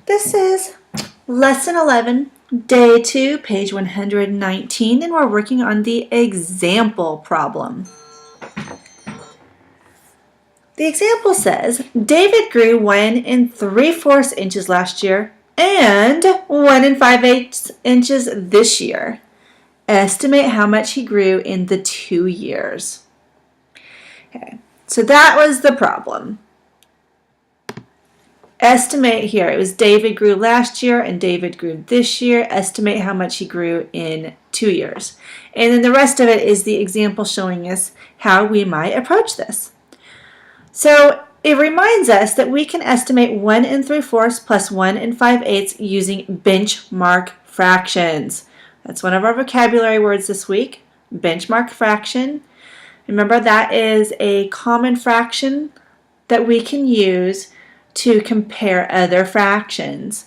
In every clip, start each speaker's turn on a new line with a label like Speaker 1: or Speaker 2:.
Speaker 1: This is Lesson 11, Day 2, page 119, and we're working on the example problem. The example says, David grew 1 3/4 inches last year and 1 5/8 inches this year. Estimate how much he grew in the 2 years. Okay, so that was the problem. Estimate here, it was David grew last year and David grew this year. Estimate how much he grew in 2 years. And then the rest of it is the example showing us how we might approach this. So it reminds us that we can estimate 1 3/4 plus 1 5/8 using benchmark fractions. That's one of our vocabulary words this week, benchmark fraction. Remember, that is a common fraction that we can use to compare other fractions.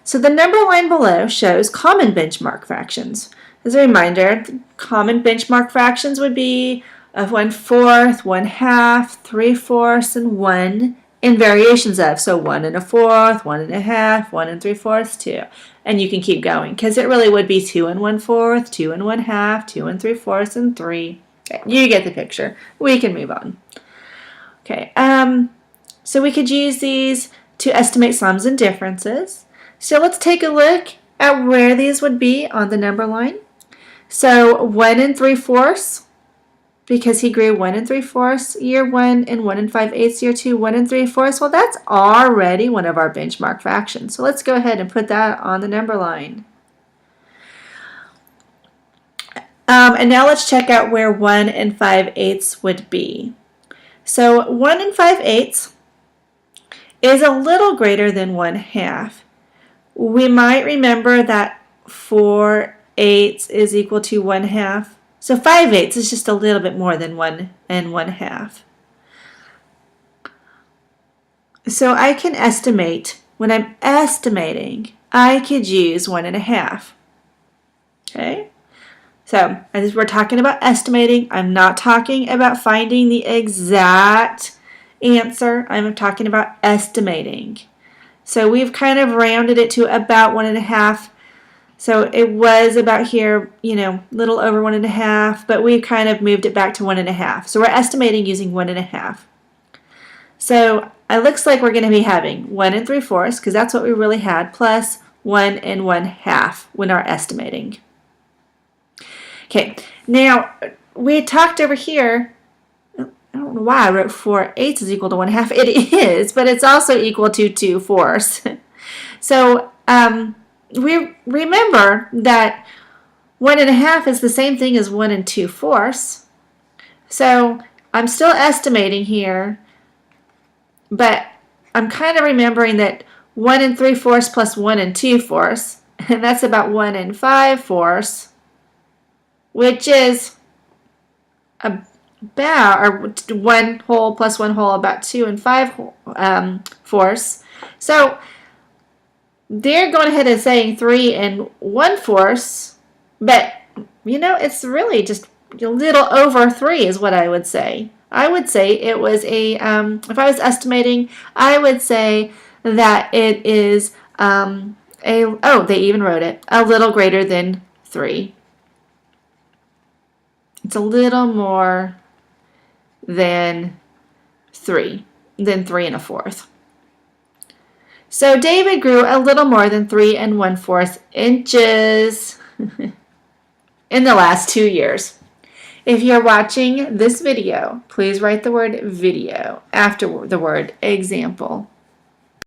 Speaker 1: So the number line below shows common benchmark fractions. As a reminder, common benchmark fractions would be of 1/4, 1/2, 3/4, and 1 in variations of. So 1 1/4, 1 1/2, 1 3/4, 2. And you can keep going because it really would be 2 1/4, 2 1/2, 2 3/4, and 3. Okay, you get the picture. We can move on. Okay, so we could use these to estimate sums and differences. So let's take a look at where these would be on the number line. So 1 3/4, because he grew 1 3/4 year 1 and 1 5/8 year 2, 1 3/4. Well, that's already one of our benchmark fractions. So let's go ahead and put that on the number line. And now let's check out where 1 5/8 would be. So 1 5/8 is a little greater than 1/2. We might remember that 4/8 is equal to 1/2. So 5/8 is just a little bit more than 1 1/2. So I can estimate, when I'm estimating, I could use 1 1/2. Okay? So as we're talking about estimating, I'm not talking about finding the exact answer. I'm talking about estimating. So we've kind of rounded it to about 1 1/2. So it was about here, a little over 1 1/2, but we've kind of moved it back to 1 1/2. So we're estimating using 1 1/2. So it looks like we're going to be having 1 3/4, because that's what we really had, plus 1 1/2 when our estimating. Okay, now we talked over here, I don't know why I wrote 4/8 is equal to 1/2. It is, but it's also equal to 2/4. So we remember that 1 1/2 is the same thing as 1 2/4. So I'm still estimating here, but I'm kind of remembering that 1 3/4 plus 1 2/4, and that's about 1 5/4, which is about, or 1 whole plus 1 whole, about 2 5/4. So they're going ahead and saying 3 1/4, but it's really just a little over 3 is what I would say. I would say it was if I was estimating, I would say that it is they even wrote it, a little greater than 3. It's a little more than 3 1/4. So David grew a little more than 3 1/4 inches in the last 2 years. If you're watching this video, please write the word video after the word example.